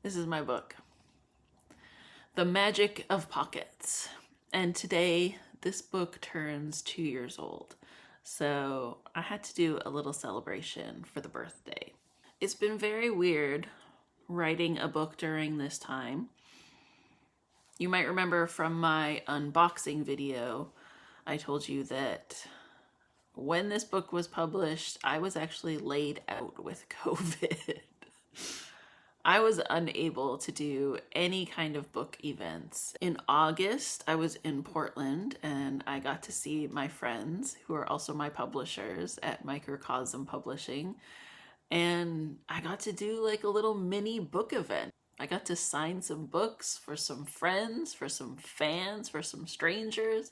This is my book, The Magic of Pockets. And today, this book turns 2 years old. So I had to do a little celebration for the birthday. It's been very weird writing a book during this time. You might remember from my unboxing video, I told you that when this book was published, I was actually laid out with COVID. I was unable to do any kind of book events. In August, I was in Portland and I got to see my friends who are also my publishers at Microcosm Publishing. And I got to do like a little mini book event. I got to sign some books for some friends, for some fans, for some strangers,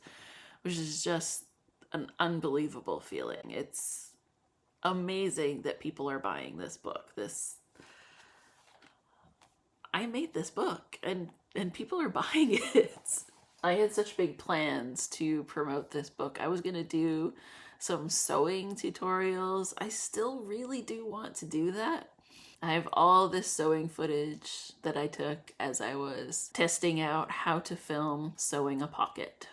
which is just an unbelievable feeling. It's amazing that people are buying this book. I made this book and people are buying it. I had such big plans to promote this book. I was going to do some sewing tutorials. I still really do want to do that. I have all this sewing footage that I took as I was testing out how to film sewing a pocket.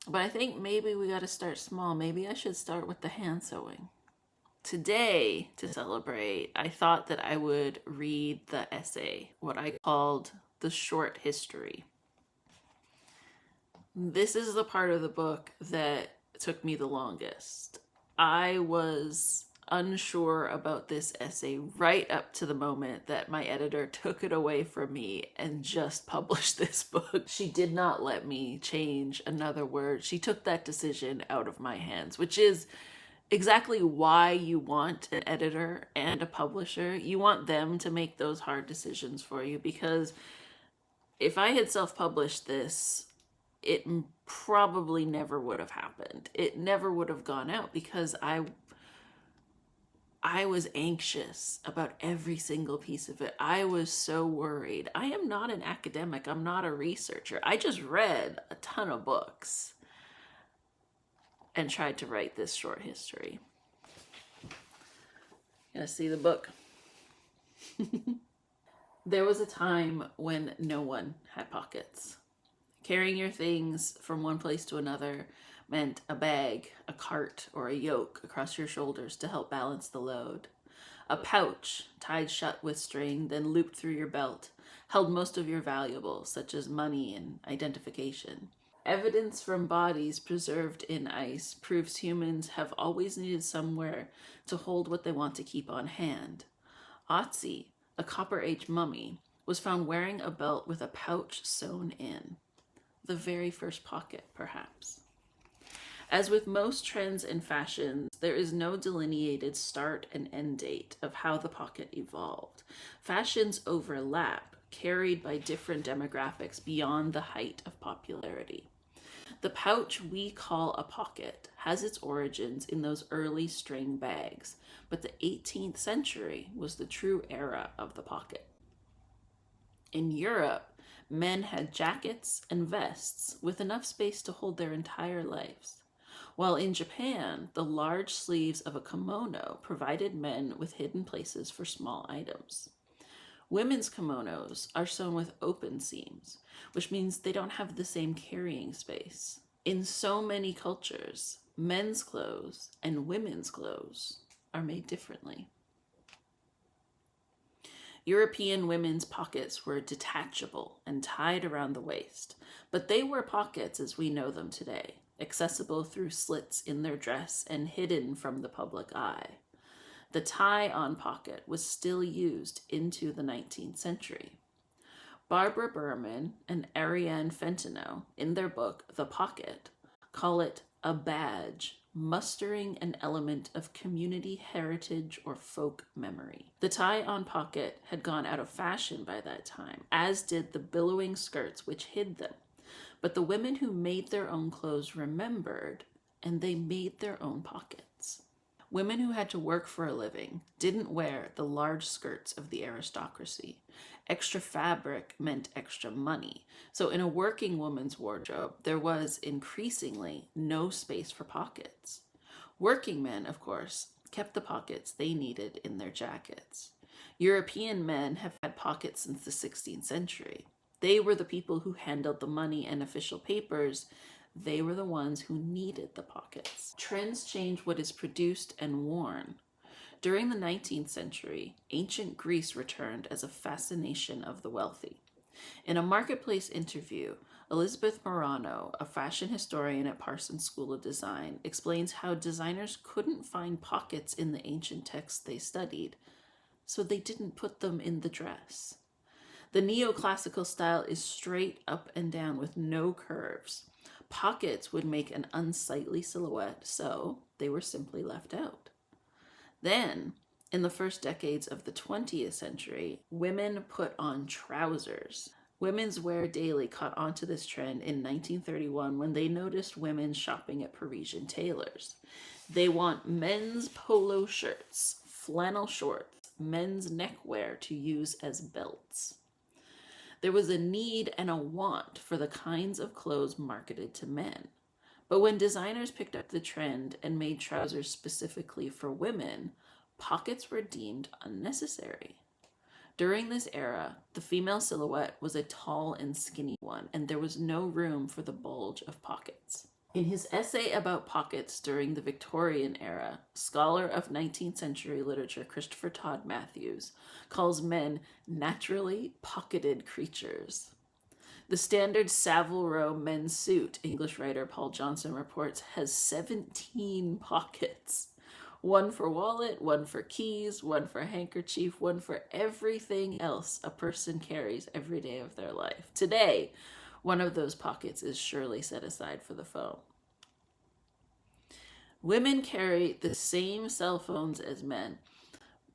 But I think maybe we got to start small. Maybe I should start with the hand sewing. Today, to celebrate, I thought that I would read the essay, what I called the short history. This is the part of the book that took me the longest. I was unsure about this essay right up to the moment that my editor took it away from me and just published this book. She did not let me change another word. She took that decision out of my hands, which is exactly why you want an editor and a publisher. You want them to make those hard decisions for you, because if I had self-published this, it probably never would have happened. It never would have gone out because I was anxious about every single piece of it. I was so worried. I am not an academic. I'm not a researcher. I just read a ton of books and tried to write this short history. Gonna see the book. There was a time when no one had pockets. Carrying your things from one place to another meant a bag, a cart, or a yoke across your shoulders to help balance the load. A pouch, tied shut with string, then looped through your belt, held most of your valuables, such as money and identification. Evidence from bodies preserved in ice proves humans have always needed somewhere to hold what they want to keep on hand. Otzi, a Copper Age mummy, was found wearing a belt with a pouch sewn in. The very first pocket, perhaps. As with most trends and fashions, there is no delineated start and end date of how the pocket evolved. Fashions overlap, carried by different demographics beyond the height of popularity. The pouch we call a pocket has its origins in those early string bags, but the 18th century was the true era of the pocket. In Europe, men had jackets and vests with enough space to hold their entire lives, while in Japan, the large sleeves of a kimono provided men with hidden places for small items. Women's kimonos are sewn with open seams, which means they don't have the same carrying space. In so many cultures, men's clothes and women's clothes are made differently. European women's pockets were detachable and tied around the waist, but they were pockets as we know them today, accessible through slits in their dress and hidden from the public eye. The tie-on pocket was still used into the 19th century. Barbara Berman and Ariane Fentino, in their book The Pocket, call it a badge, mustering an element of community heritage or folk memory. The tie-on pocket had gone out of fashion by that time, as did the billowing skirts which hid them. But the women who made their own clothes remembered, and they made their own pockets. Women who had to work for a living didn't wear the large skirts of the aristocracy. Extra fabric meant extra money. So in a working woman's wardrobe, there was increasingly no space for pockets. Working men, of course, kept the pockets they needed in their jackets. European men have had pockets since the 16th century. They were the people who handled the money and official papers. They were the ones who needed the pockets. Trends change what is produced and worn. During the 19th century, ancient Greece returned as a fascination of the wealthy. In a marketplace interview, Elizabeth Morano, a fashion historian at Parsons School of Design, explains how designers couldn't find pockets in the ancient texts they studied, so they didn't put them in the dress. The neoclassical style is straight up and down with no curves. Pockets would make an unsightly silhouette, so they were simply left out. Then, in the first decades of the 20th century, women put on trousers. Women's Wear Daily caught on to this trend in 1931 when they noticed women shopping at Parisian tailors. They want men's polo shirts, flannel shorts, men's neckwear to use as belts. There was a need and a want for the kinds of clothes marketed to men. But when designers picked up the trend and made trousers specifically for women, pockets were deemed unnecessary. During this era, the female silhouette was a tall and skinny one, and there was no room for the bulge of pockets. In his essay about pockets during the Victorian era, scholar of 19th century literature Christopher Todd Matthews calls men naturally pocketed creatures. The standard Savile Row men's suit, English writer Paul Johnson reports, has 17 pockets. One for wallet, one for keys, one for handkerchief, one for everything else a person carries every day of their life. Today, one of those pockets is surely set aside for the phone. Women carry the same cell phones as men,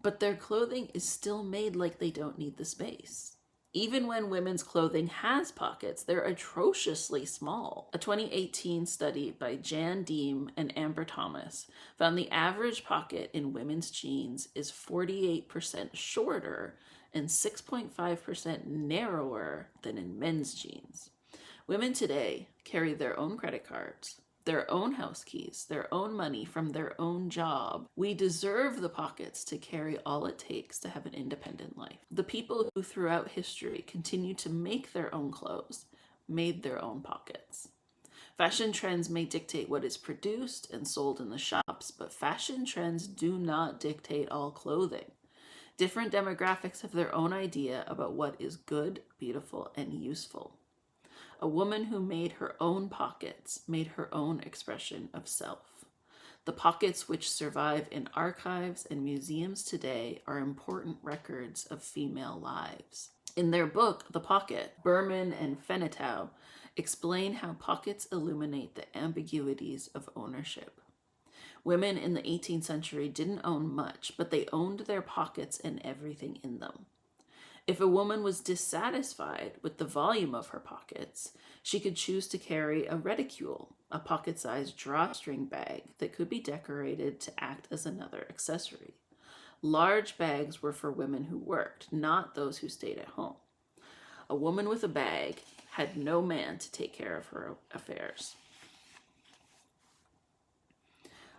but their clothing is still made like they don't need the space. Even when women's clothing has pockets, they're atrociously small. A 2018 study by Jan Deem and Amber Thomas found the average pocket in women's jeans is 48% shorter and 6.5% narrower than in men's jeans. Women today carry their own credit cards, their own house keys, their own money from their own job. We deserve the pockets to carry all it takes to have an independent life. The people who throughout history continue to make their own clothes made their own pockets. Fashion trends may dictate what is produced and sold in the shops, but fashion trends do not dictate all clothing. Different demographics have their own idea about what is good, beautiful, and useful. A woman who made her own pockets made her own expression of self. The pockets which survive in archives and museums today are important records of female lives. In their book, The Pocket, Berman and Fenitow explain how pockets illuminate the ambiguities of ownership. Women in the 18th century didn't own much, but they owned their pockets and everything in them. If a woman was dissatisfied with the volume of her pockets, she could choose to carry a reticule, a pocket-sized drawstring bag that could be decorated to act as another accessory. Large bags were for women who worked, not those who stayed at home. A woman with a bag had no man to take care of her affairs.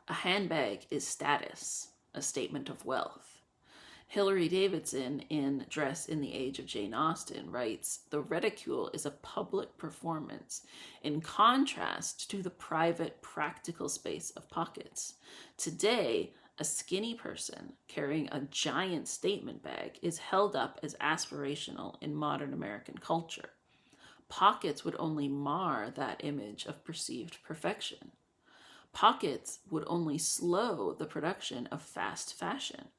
A handbag is status, a statement of wealth. Hilary Davidson, in Dress in the Age of Jane Austen, writes, "The reticule is a public performance, in contrast to the private, practical space of pockets. Today, a skinny person carrying a giant statement bag is held up as aspirational in modern American culture. Pockets would only mar that image of perceived perfection. Pockets would only slow the production of fast fashion.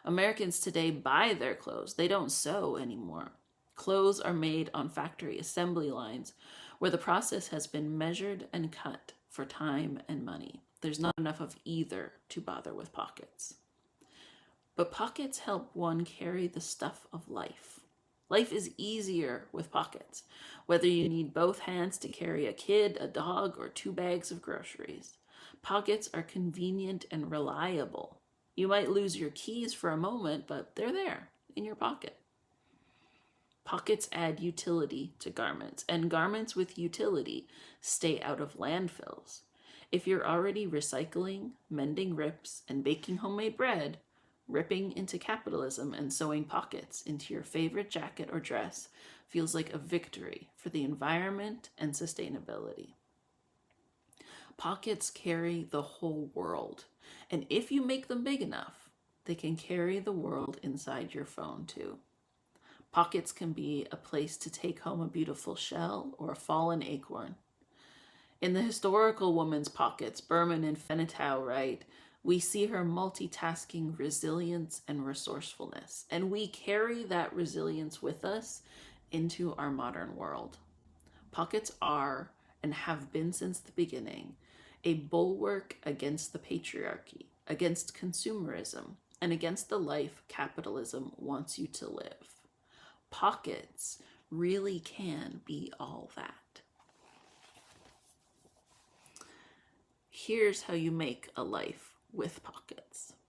Americans today buy their clothes. They don't sew anymore. Clothes are made on factory assembly lines where the process has been measured and cut for time and money. There's not enough of either to bother with pockets. But pockets help one carry the stuff of life. Life is easier with pockets, whether you need both hands to carry a kid, a dog, or 2 bags of groceries. Pockets are convenient and reliable. You might lose your keys for a moment, but they're there in your pocket. Pockets add utility to garments, and garments with utility stay out of landfills. If you're already recycling, mending rips, and baking homemade bread, Ripping into capitalism and sewing pockets into your favorite jacket or dress feels like a victory for the environment and sustainability. Pockets carry the whole world, and if you make them big enough, they can carry the world inside your phone too. Pockets can be a place to take home a beautiful shell or a fallen acorn. In the historical woman's pockets, Berman and Fenitow write, we see her multitasking resilience and resourcefulness, and we carry that resilience with us into our modern world. Pockets are, and have been since the beginning, a bulwark against the patriarchy, against consumerism, and against the life capitalism wants you to live. Pockets really can be all that. Here's how you make a life with pockets.